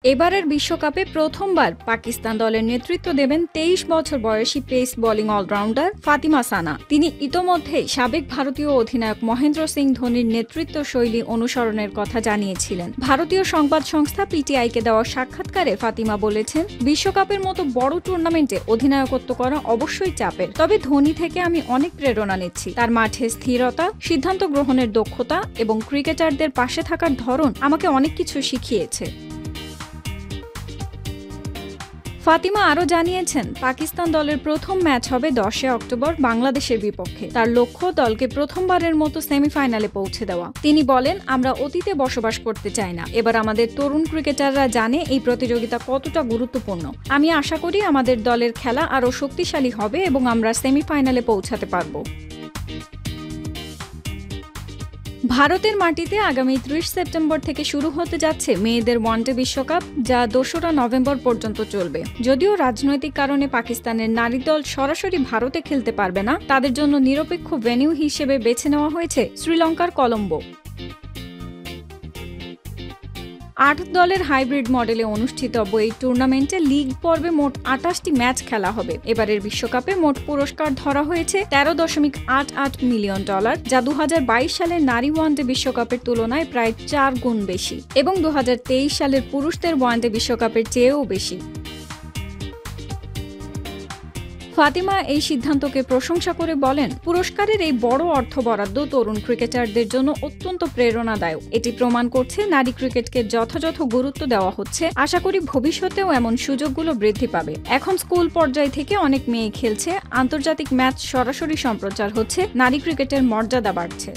এবারের বিশ্বকাপে প্রথমবার পাকিস্তান দলের নেতৃত্ব দেবেন ২৩ বছর বয়সী পেস বোলিং অলরাউন্ডার ফাতিমা সানা। তিনি ইতোমধ্যেই সাবেক ভারতীয় অধিনায়ক মহেন্দ্র সিং ধোনির নেতৃত্ব শৈলী অনুসরণের কথা জানিয়েছিলেন। ভারতীয় সংবাদ সংস্থা পিটিআইকে দেওয়া সাক্ষাৎকারে ফাতিমা বলেছেন, বিশ্বকাপের মতো বড় টুর্নামেন্টে অধিনায়কত্ব করা অবশ্যই চাপের, তবে ধোনি থেকে আমি অনেক প্রেরণা নিচ্ছি। তার মাঠে স্থিরতা, সিদ্ধান্ত গ্রহণের দক্ষতা এবং ক্রিকেটারদের পাশে থাকার ধরন আমাকে অনেক কিছু শিখিয়েছে। ফাতিমা আরও জানিয়েছেন, পাকিস্তান দলের প্রথম ম্যাচ হবে 10 অক্টোবর বাংলাদেশের বিপক্ষে। তার লক্ষ্য দলকে প্রথমবারের মতো সেমিফাইনালে পৌঁছে দেওয়া। তিনি বলেন, আমরা অতীতে বসবাস করতে চাই না। এবার আমাদের তরুণ ক্রিকেটাররা জানে এই প্রতিযোগিতা কতটা গুরুত্বপূর্ণ। আমি আশা করি আমাদের দলের খেলা আরও শক্তিশালী হবে এবং আমরা সেমিফাইনালে পৌঁছাতে পারব। ভারতের মাটিতে আগামী ৩০ সেপ্টেম্বর থেকে শুরু হতে যাচ্ছে মেয়েদের ওয়ানডে বিশ্বকাপ, যা ২রা নভেম্বর পর্যন্ত চলবে। যদিও রাজনৈতিক কারণে পাকিস্তানের নারী দল সরাসরি ভারতে খেলতে পারবে না, তাদের জন্য নিরপেক্ষ ভেন্যু হিসেবে বেছে নেওয়া হয়েছে শ্রীলঙ্কার কলম্বো। ৮ দলের হাইব্রিড মডেলে অনুষ্ঠিতব্য এই টুর্নামেন্টে লিগ পর্বে মোট ২৮টি ম্যাচ খেলা হবে। এবারের বিশ্বকাপে মোট পুরস্কার ধরা হয়েছে $১৩.৮৮ মিলিয়ন, যা ২০২২ সালের নারী ওয়ানডে বিশ্বকাপের তুলনায় প্রায় ৪ গুণ বেশি এবং ২০২৩ সালের পুরুষদের ওয়ানডে বিশ্বকাপের চেয়েও বেশি। ফাতিমা এই সিদ্ধান্তকে প্রশংসা করে বলেন, পুরস্কারের এই বড় অর্থ বরাদ্দ তরুণ ক্রিকেটারদের জন্য অত্যন্ত প্রেরণাদায়ক। এটি প্রমাণ করছে নারী ক্রিকেটকে যথাযথ গুরুত্ব দেওয়া হচ্ছে। আশা করি ভবিষ্যতেও এমন সুযোগগুলো বৃদ্ধি পাবে। এখন স্কুল পর্যায় থেকে অনেক মেয়ে খেলছে, আন্তর্জাতিক ম্যাচ সরাসরি সম্প্রচার হচ্ছে, নারী ক্রিকেটের মর্যাদা বাড়ছে।